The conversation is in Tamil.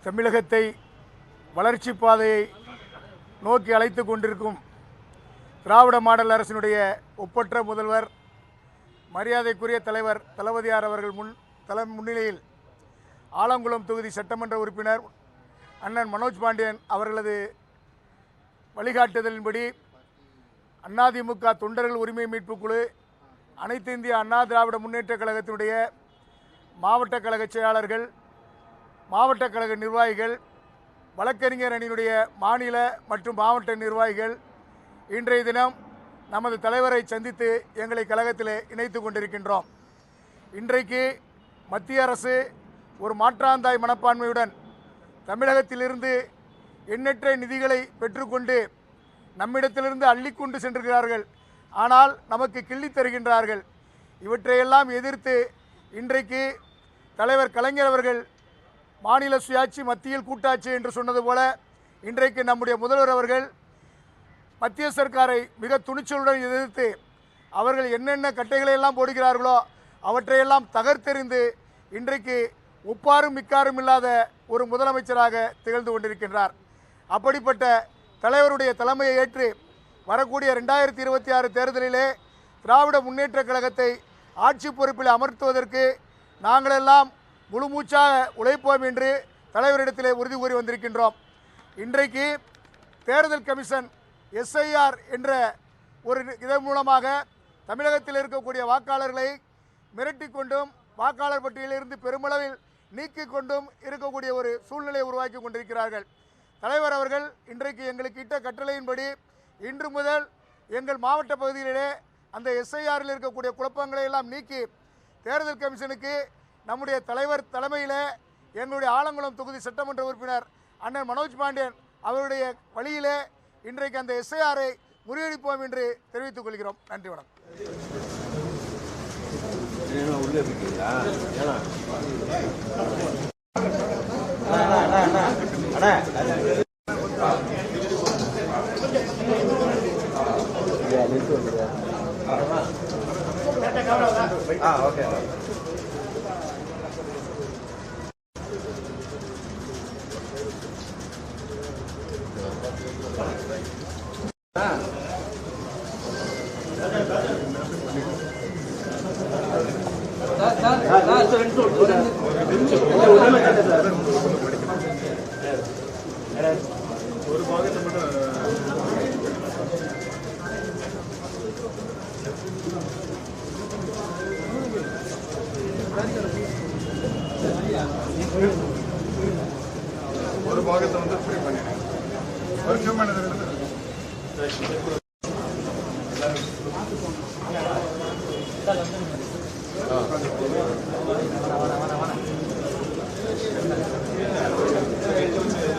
தமிழகத்தை வளர்ச்சி பாதையை நோக்கி அழைத்து கொண்டிருக்கும் திராவிட மாடல் அரசினுடைய ஒப்பற்ற முதல்வர் மரியாதைக்குரிய தலைவர் தளபதியார் அவர்கள் முன்னிலையில் ஆலங்குளம் தொகுதி சட்டமன்ற உறுப்பினர் அண்ணன் மனோஜ் பாண்டியன் அவர்களது வழிகாட்டுதலின்படி அதிமுக தொண்டர்கள் உரிமை மீட்பு குழு, அனைத்து இந்திய அண்ணா திராவிட முன்னேற்ற கழகத்தினுடைய மாவட்ட கழக செயலாளர்கள், மாவட்ட கழக நிர்வாகிகள், வழக்கறிஞர் அணியினுடைய மாநில மற்றும் மாவட்ட நிர்வாகிகள் இன்றைய தினம் நமது தலைவரை சந்தித்து எங்களை கழகத்தில் இணைத்து கொண்டிருக்கின்றோம். இன்றைக்கு மத்திய அரசு ஒரு மாற்றாந்தாய் மனப்பான்மையுடன் தமிழகத்திலிருந்து எண்ணற்ற நிதிகளை பெற்றுக்கொண்டு நம்மிடத்திலிருந்து அள்ளிக்கொண்டு சென்றிருக்கிறார்கள். ஆனால் நமக்கு கிள்ளி தருகின்றார்கள். இவற்றையெல்லாம் எதிர்த்து இன்றைக்கு தலைவர் கலைஞர் அவர்கள் மாநில சுயாட்சி மத்தியில் கூட்டாட்சி என்று சொன்னது போல இன்றைக்கு நம்முடைய முதல்வர் அவர்கள் மத்திய சர்க்காரை மிக துணிச்சலுடன் எதிர்த்து அவர்கள் என்னென்ன கட்டைகளை எல்லாம் போடுகிறார்களோ அவற்றையெல்லாம் தகர்த்தெறிந்து இன்றைக்கு ஒப்பாரும் மிக்காரும் இல்லாத ஒரு முதலமைச்சராக திகழ்ந்து கொண்டிருக்கின்றார். அப்படிப்பட்ட தலைவருடைய தலைமையை ஏற்று வரக்கூடிய 2026 தேர்தலிலே திராவிட முன்னேற்ற கழகத்தை ஆட்சி பொறுப்பில் அமர்த்துவதற்கு நாங்களெல்லாம் முழுமூச்சாக உழைப்போம் என்று தலைவரிடத்திலே உறுதி கூறி வந்திருக்கின்றோம். இன்றைக்கு தேர்தல் கமிஷன் SIR என்ற ஒரு இதன் மூலமாக தமிழகத்தில் இருக்கக்கூடிய வாக்காளர்களை மிரட்டி கொண்டும் வாக்காளர் பட்டியலிருந்து பெருமளவில் நீக்கிக் கொண்டும் இருக்கக்கூடிய ஒரு சூழ்நிலையை உருவாக்கி கொண்டிருக்கிறார்கள். தலைவர் அவர்கள் இன்றைக்கு எங்களுக்கு இட்ட கட்டளையின்படி இன்று முதல் எங்கள் மாவட்ட பகுதிகளிலே அந்த SIRல் இருக்கக்கூடிய குழப்பங்களை எல்லாம் நீக்கி தேர்தல் கமிஷனுக்கு நம்முடைய தலைவர் தலைமையில் எங்களுடைய ஆலங்குளம் தொகுதி சட்டமன்ற உறுப்பினர் அண்ணன் மனோஜ் பாண்டியன் அவருடைய வழியிலே இன்றைக்கு அந்த SIRஐ முறியடிப்போம் என்று தெரிவித்துக் கொள்கிறோம். நன்றி, வணக்கம். ஒரு பாகத்தை மட்டும் ஒரு பாகத்தை வந்து ஃப்ரீ பண்ணிடுறேன். வருஷம்